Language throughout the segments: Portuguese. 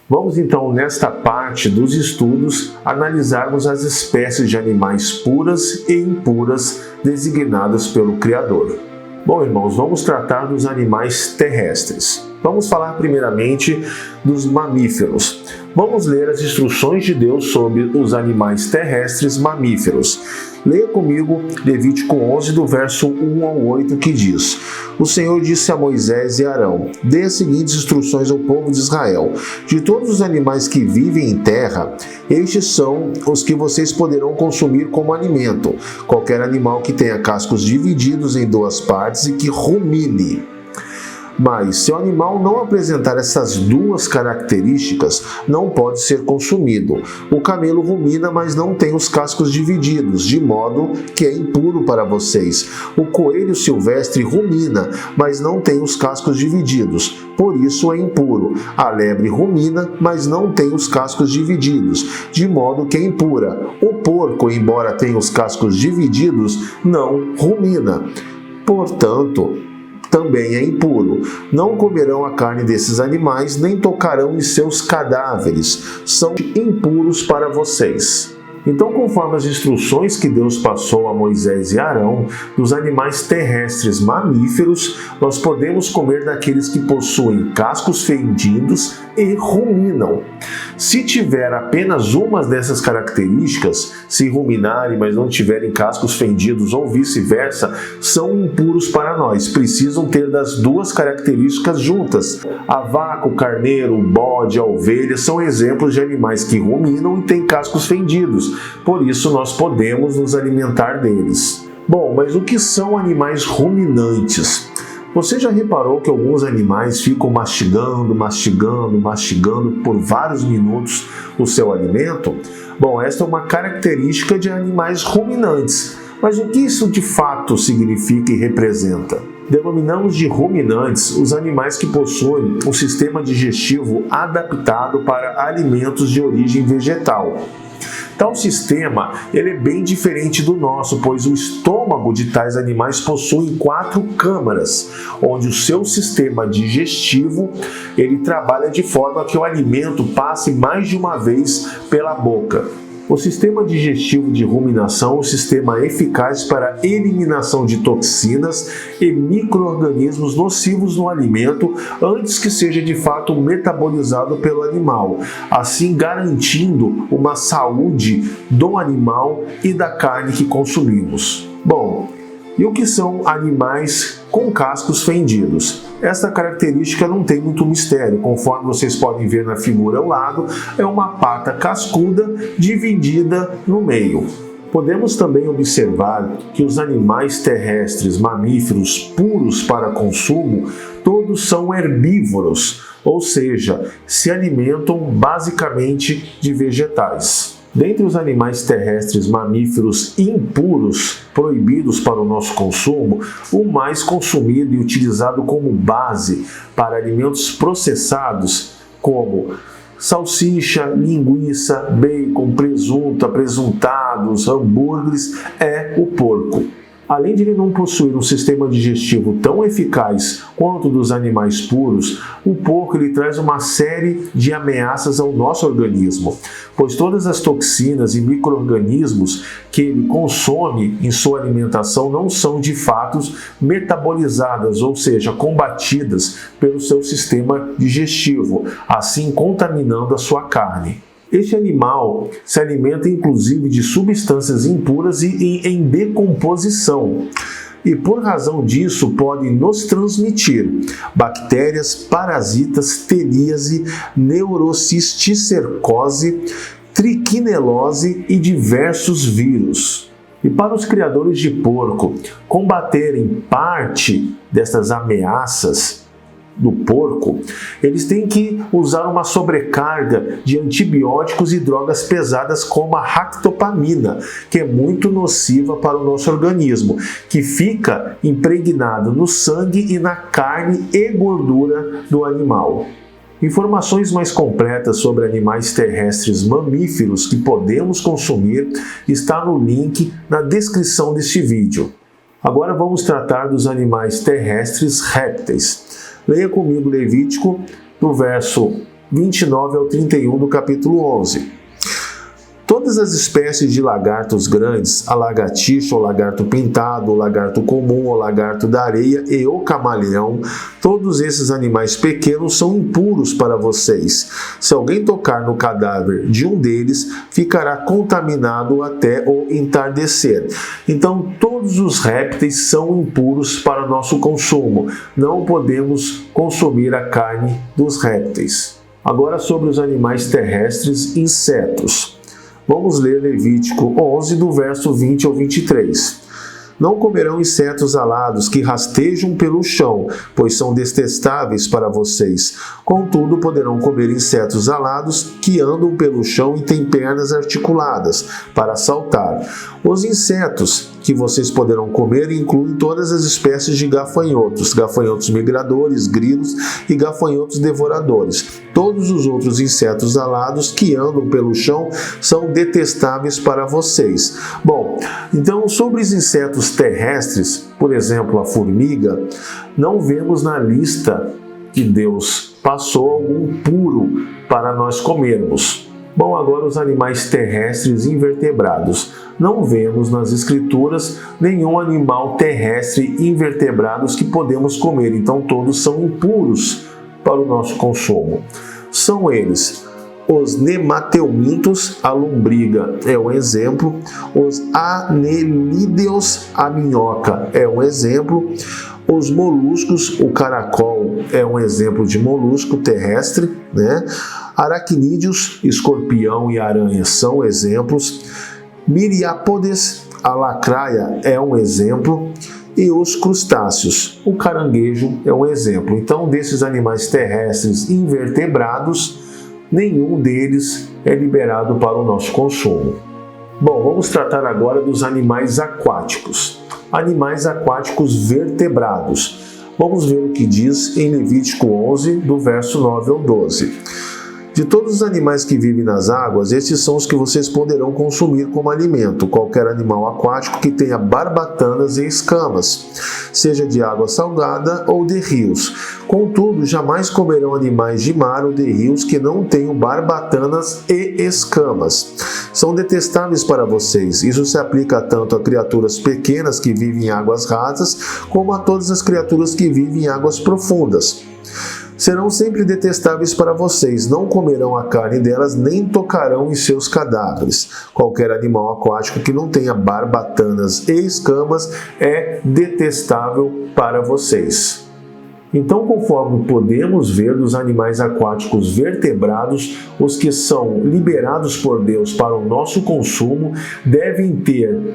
Vamos então, nesta parte dos estudos, analisarmos as espécies de animais puras e impuras designadas pelo Criador. Bom, irmãos, vamos tratar dos animais terrestres. Vamos falar primeiramente dos mamíferos. Vamos ler as instruções de Deus sobre os animais terrestres mamíferos. Leia comigo Levítico 11, do verso 1 ao 8, que diz: O Senhor disse a Moisés e Arão: Dê as seguintes instruções ao povo de Israel. De todos os animais que vivem em terra, estes são os que vocês poderão consumir como alimento. Qualquer animal que tenha cascos divididos em duas partes e que rumine. Mas, se o animal não apresentar essas duas características, não pode ser consumido. O camelo rumina, mas não tem os cascos divididos, de modo que é impuro para vocês. O coelho silvestre rumina, mas não tem os cascos divididos, por isso é impuro. A lebre rumina, mas não tem os cascos divididos, de modo que é impura. O porco, embora tenha os cascos divididos, não rumina. Portanto, também é impuro. Não comerão a carne desses animais, nem tocarão em seus cadáveres. São impuros para vocês. Então, conforme as instruções que Deus passou a Moisés e Arão, dos animais terrestres mamíferos, nós podemos comer daqueles que possuem cascos fendidos e ruminam. Se tiver apenas uma dessas características, se ruminarem, mas não tiverem cascos fendidos ou vice-versa, são impuros para nós. Precisam ter das duas características juntas. A vaca, o carneiro, o bode, a ovelha são exemplos de animais que ruminam e têm cascos fendidos. Por isso, nós podemos nos alimentar deles. Bom, mas o que são animais ruminantes? Você já reparou que alguns animais ficam mastigando por vários minutos o seu alimento? Bom, esta é uma característica de animais ruminantes. Mas o que isso de fato significa e representa? Denominamos de ruminantes os animais que possuem um sistema digestivo adaptado para alimentos de origem vegetal. Tal sistema ele é bem diferente do nosso, pois o estômago de tais animais possui 4 câmaras, onde o seu sistema digestivo ele trabalha de forma que o alimento passe mais de uma vez pela boca. O sistema digestivo de ruminação é um sistema eficaz para a eliminação de toxinas e micro-organismos nocivos no alimento antes que seja de fato metabolizado pelo animal, assim garantindo uma saúde do animal e da carne que consumimos. Bom, e o que são animais com cascos fendidos? Essa característica não tem muito mistério, conforme vocês podem ver na figura ao lado, é uma pata cascuda dividida no meio. Podemos também observar que os animais terrestres mamíferos puros para consumo, todos são herbívoros, ou seja, se alimentam basicamente de vegetais. Dentre os animais terrestres mamíferos impuros, proibidos para o nosso consumo, o mais consumido e utilizado como base para alimentos processados, como salsicha, linguiça, bacon, presunto, apresuntados, hambúrgueres, é o porco. Além de ele não possuir um sistema digestivo tão eficaz quanto o dos animais puros, o porco ele traz uma série de ameaças ao nosso organismo, pois todas as toxinas e micro-organismos que ele consome em sua alimentação não são de fato metabolizadas, ou seja, combatidas pelo seu sistema digestivo, assim contaminando a sua carne. Este animal se alimenta inclusive de substâncias impuras e em decomposição, e por razão disso pode nos transmitir bactérias, parasitas, teríase, neurocisticercose, triquinelose e diversos vírus. E para os criadores de porco combaterem parte dessas ameaças do porco, eles têm que usar uma sobrecarga de antibióticos e drogas pesadas como a ractopamina, que é muito nociva para o nosso organismo, que fica impregnada no sangue e na carne e gordura do animal. Informações mais completas sobre animais terrestres mamíferos que podemos consumir está no link na descrição deste vídeo. Agora vamos tratar dos animais terrestres répteis. Leia comigo Levítico, do verso 29 ao 31 do capítulo 11. Todas as espécies de lagartos grandes, a lagartixa, o lagarto pintado, o lagarto comum, o lagarto da areia e o camaleão, todos esses animais pequenos são impuros para vocês. Se alguém tocar no cadáver de um deles, ficará contaminado até o entardecer. Então, todos os répteis são impuros para nosso consumo. Não podemos consumir a carne dos répteis. Agora sobre os animais terrestres, insetos. Vamos ler Levítico 11, do verso 20 ao 23. Não comerão insetos alados que rastejam pelo chão, pois são detestáveis para vocês. Contudo, poderão comer insetos alados que andam pelo chão e têm pernas articuladas para saltar. Os insetos que vocês poderão comer incluem todas as espécies de gafanhotos, gafanhotos migradores, grilos e gafanhotos devoradores. Todos os outros insetos alados que andam pelo chão são detestáveis para vocês. Bom, então sobre os insetos terrestres, por exemplo, a formiga, não vemos na lista que Deus passou algum puro para nós comermos. Bom, agora os animais terrestres invertebrados. Não vemos nas escrituras nenhum animal terrestre invertebrados que podemos comer, então todos são impuros para o nosso consumo. São eles os nemateumintos, a lombriga é um exemplo, os anelídeos, a minhoca é um exemplo, os moluscos, o caracol é um exemplo de molusco terrestre, né? Aracnídeos, escorpião e aranha são exemplos, miriápodes, a lacraia é um exemplo, e os crustáceos, o caranguejo é um exemplo. Então, desses animais terrestres invertebrados, nenhum deles é liberado para o nosso consumo. Bom, vamos tratar agora dos animais aquáticos. Animais aquáticos vertebrados. Vamos ver o que diz em Levítico 11, do verso 9 ao 12. De todos os animais que vivem nas águas, estes são os que vocês poderão consumir como alimento. Qualquer animal aquático que tenha barbatanas e escamas, seja de água salgada ou de rios. Contudo, jamais comerão animais de mar ou de rios que não tenham barbatanas e escamas. São detestáveis para vocês. Isso se aplica tanto a criaturas pequenas que vivem em águas rasas, como a todas as criaturas que vivem em águas profundas. Serão sempre detestáveis para vocês, não comerão a carne delas, nem tocarão em seus cadáveres. Qualquer animal aquático que não tenha barbatanas e escamas é detestável para vocês. Então, conforme podemos ver dos animais aquáticos vertebrados, os que são liberados por Deus para o nosso consumo devem ter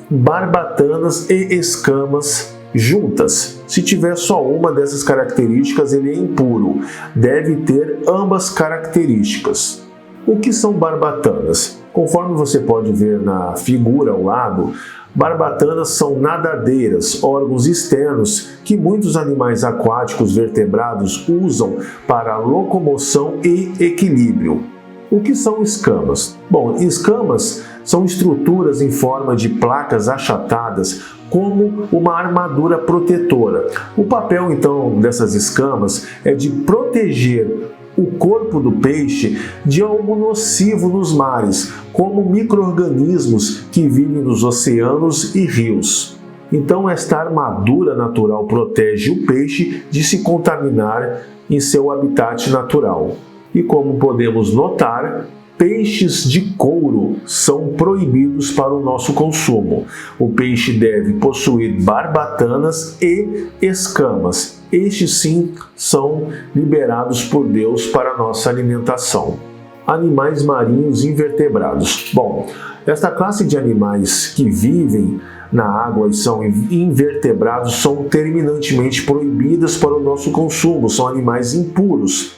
barbatanas e escamas juntas. Se tiver só uma dessas características, ele é impuro. Deve ter ambas características. O que são barbatanas? Conforme você pode ver na figura ao lado, barbatanas são nadadeiras, órgãos externos que muitos animais aquáticos vertebrados usam para locomoção e equilíbrio. O que são escamas? Bom, escamas são estruturas em forma de placas achatadas como uma armadura protetora. O papel, então, dessas escamas é de proteger o corpo do peixe de algo nocivo nos mares, como micro-organismos que vivem nos oceanos e rios. Então, esta armadura natural protege o peixe de se contaminar em seu habitat natural. E como podemos notar, peixes de couro são proibidos para o nosso consumo. O peixe deve possuir barbatanas e escamas. Estes sim são liberados por Deus para a nossa alimentação. Animais marinhos invertebrados. Bom, esta classe de animais que vivem na água e são invertebrados são terminantemente proibidas para o nosso consumo. São animais impuros.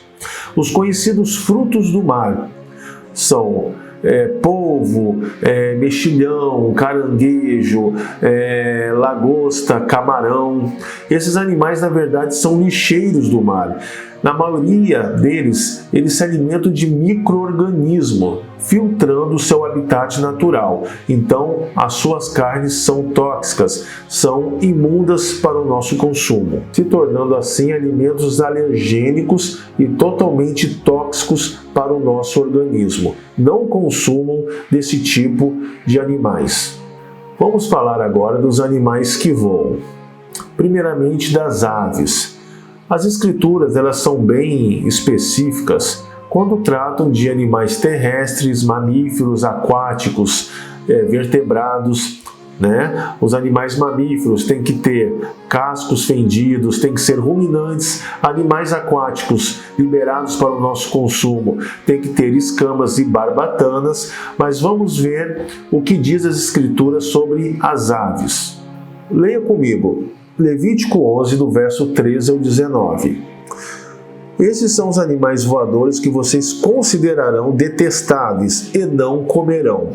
Os conhecidos frutos do mar são polvo, mexilhão, caranguejo, lagosta, camarão. Esses animais, na verdade, são lixeiros do mar. Na maioria deles, eles se alimentam de micro-organismos, filtrando o seu habitat natural. Então, as suas carnes são tóxicas, são imundas para o nosso consumo, se tornando assim alimentos alergênicos e totalmente tóxicos para o nosso organismo. Não consumam desse tipo de animais. Vamos falar agora dos animais que voam. Primeiramente, das aves. As escrituras, elas são bem específicas quando tratam de animais terrestres, mamíferos, aquáticos, vertebrados, né? Os animais mamíferos têm que ter cascos fendidos, têm que ser ruminantes. Animais aquáticos liberados para o nosso consumo têm que ter escamas e barbatanas. Mas vamos ver o que diz as escrituras sobre as aves. Leia comigo. Levítico 11, do verso 13 ao 19. Esses são os animais voadores que vocês considerarão detestáveis e não comerão: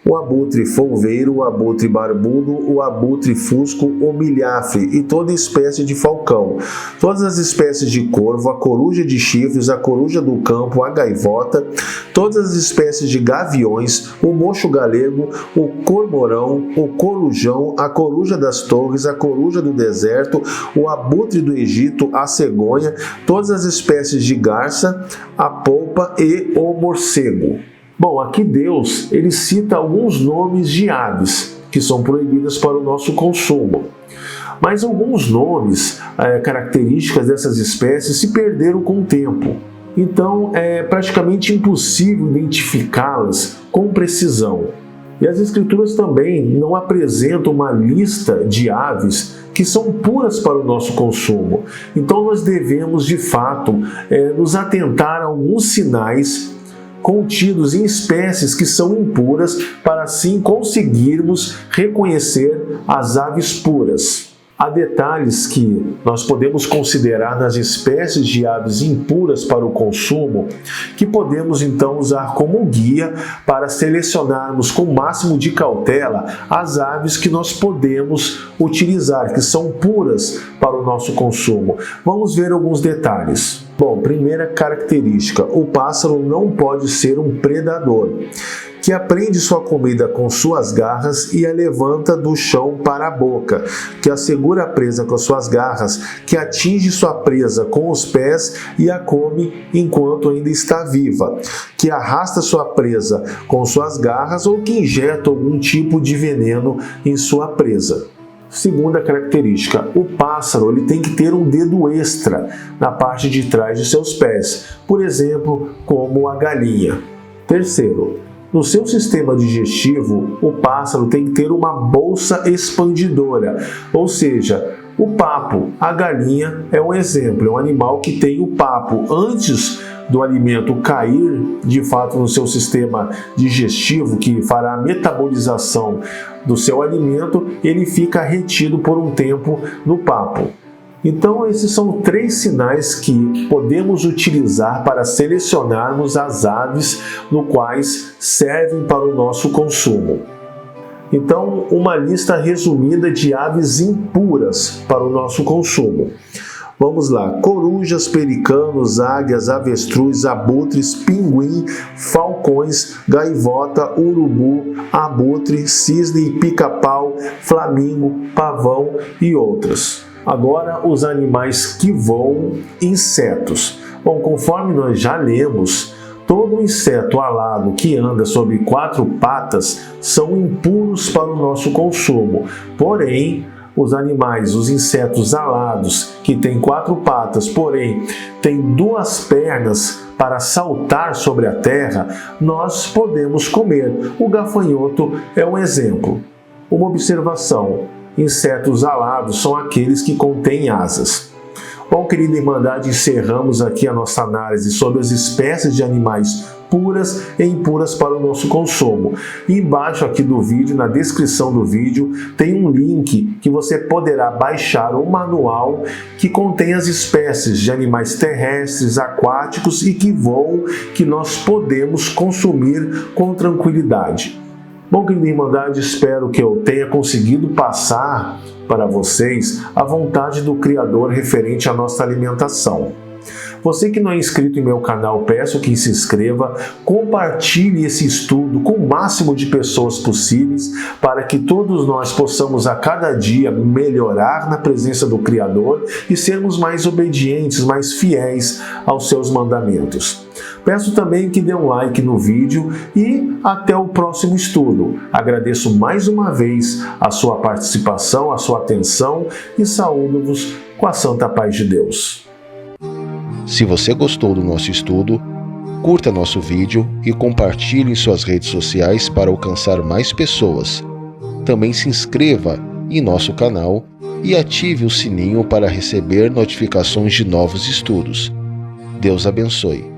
o abutre folveiro, o abutre barbudo, o abutre fusco, o milhafre e toda espécie de falcão, todas as espécies de corvo, a coruja de chifres, a coruja do campo, a gaivota, todas as espécies de gaviões, o mocho galego, o cormorão, o corujão, a coruja das torres, a coruja do deserto, o abutre do Egito, a cegonha, todas as espécies de garça, a polpa e o morcego. Bom, aqui Deus, ele cita alguns nomes de aves que são proibidas para o nosso consumo. Mas alguns nomes, características dessas espécies se perderam com o tempo. Então, é praticamente impossível identificá-las com precisão. E as escrituras também não apresentam uma lista de aves que são puras para o nosso consumo. Então, nós devemos, de fato, nos atentar a alguns sinais contidos em espécies que são impuras, para assim conseguirmos reconhecer as aves puras. Há detalhes que nós podemos considerar nas espécies de aves impuras para o consumo, que podemos então usar como guia para selecionarmos com o máximo de cautela as aves que nós podemos utilizar, que são puras para o nosso consumo. Vamos ver alguns detalhes. Bom, primeira característica: o pássaro não pode ser um predador, que aprende sua comida com suas garras e a levanta do chão para a boca, que a segura a presa com suas garras, que atinge sua presa com os pés e a come enquanto ainda está viva, que arrasta sua presa com suas garras ou que injeta algum tipo de veneno em sua presa. Segunda característica: o pássaro ele tem que ter um dedo extra na parte de trás de seus pés, por exemplo, como a galinha. Terceiro, no seu sistema digestivo, o pássaro tem que ter uma bolsa expandidora, ou seja, o papo. A galinha é um exemplo, é um animal que tem o papo. Antes do alimento cair, de fato, no seu sistema digestivo, que fará a metabolização do seu alimento, ele fica retido por um tempo no papo. Então, esses são 3 sinais que podemos utilizar para selecionarmos as aves no quais servem para o nosso consumo. Então, uma lista resumida de aves impuras para o nosso consumo. Vamos lá: corujas, pelicanos, águias, avestruz, abutres, pinguim, falcões, gaivota, urubu, abutre, cisne, pica-pau, flamingo, pavão e outras. Agora, os animais que voam, insetos. Bom, conforme nós já lemos, todo inseto alado que anda sobre 4 patas são impuros para o nosso consumo. Porém, os animais, os insetos alados, que têm 4 patas, porém têm 2 pernas para saltar sobre a terra, nós podemos comer. O gafanhoto é um exemplo. Uma observação: insetos alados são aqueles que contêm asas. Bom, querida Irmandade, encerramos aqui a nossa análise sobre as espécies de animais puras e impuras para o nosso consumo. E embaixo aqui do vídeo, na descrição do vídeo, tem um link que você poderá baixar um manual que contém as espécies de animais terrestres, aquáticos e que voam, que nós podemos consumir com tranquilidade. Bom, querida Irmandade, espero que eu tenha conseguido passar para vocês a vontade do Criador referente à nossa alimentação. Você que não é inscrito em meu canal, peço que se inscreva, compartilhe esse estudo com o máximo de pessoas possíveis, para que todos nós possamos a cada dia melhorar na presença do Criador e sermos mais obedientes, mais fiéis aos seus mandamentos. Peço também que dê um like no vídeo e até o próximo estudo. Agradeço mais uma vez a sua participação, a sua atenção e saúdo-vos com a santa paz de Deus. Se você gostou do nosso estudo, curta nosso vídeo e compartilhe em suas redes sociais para alcançar mais pessoas. Também se inscreva em nosso canal e ative o sininho para receber notificações de novos estudos. Deus abençoe.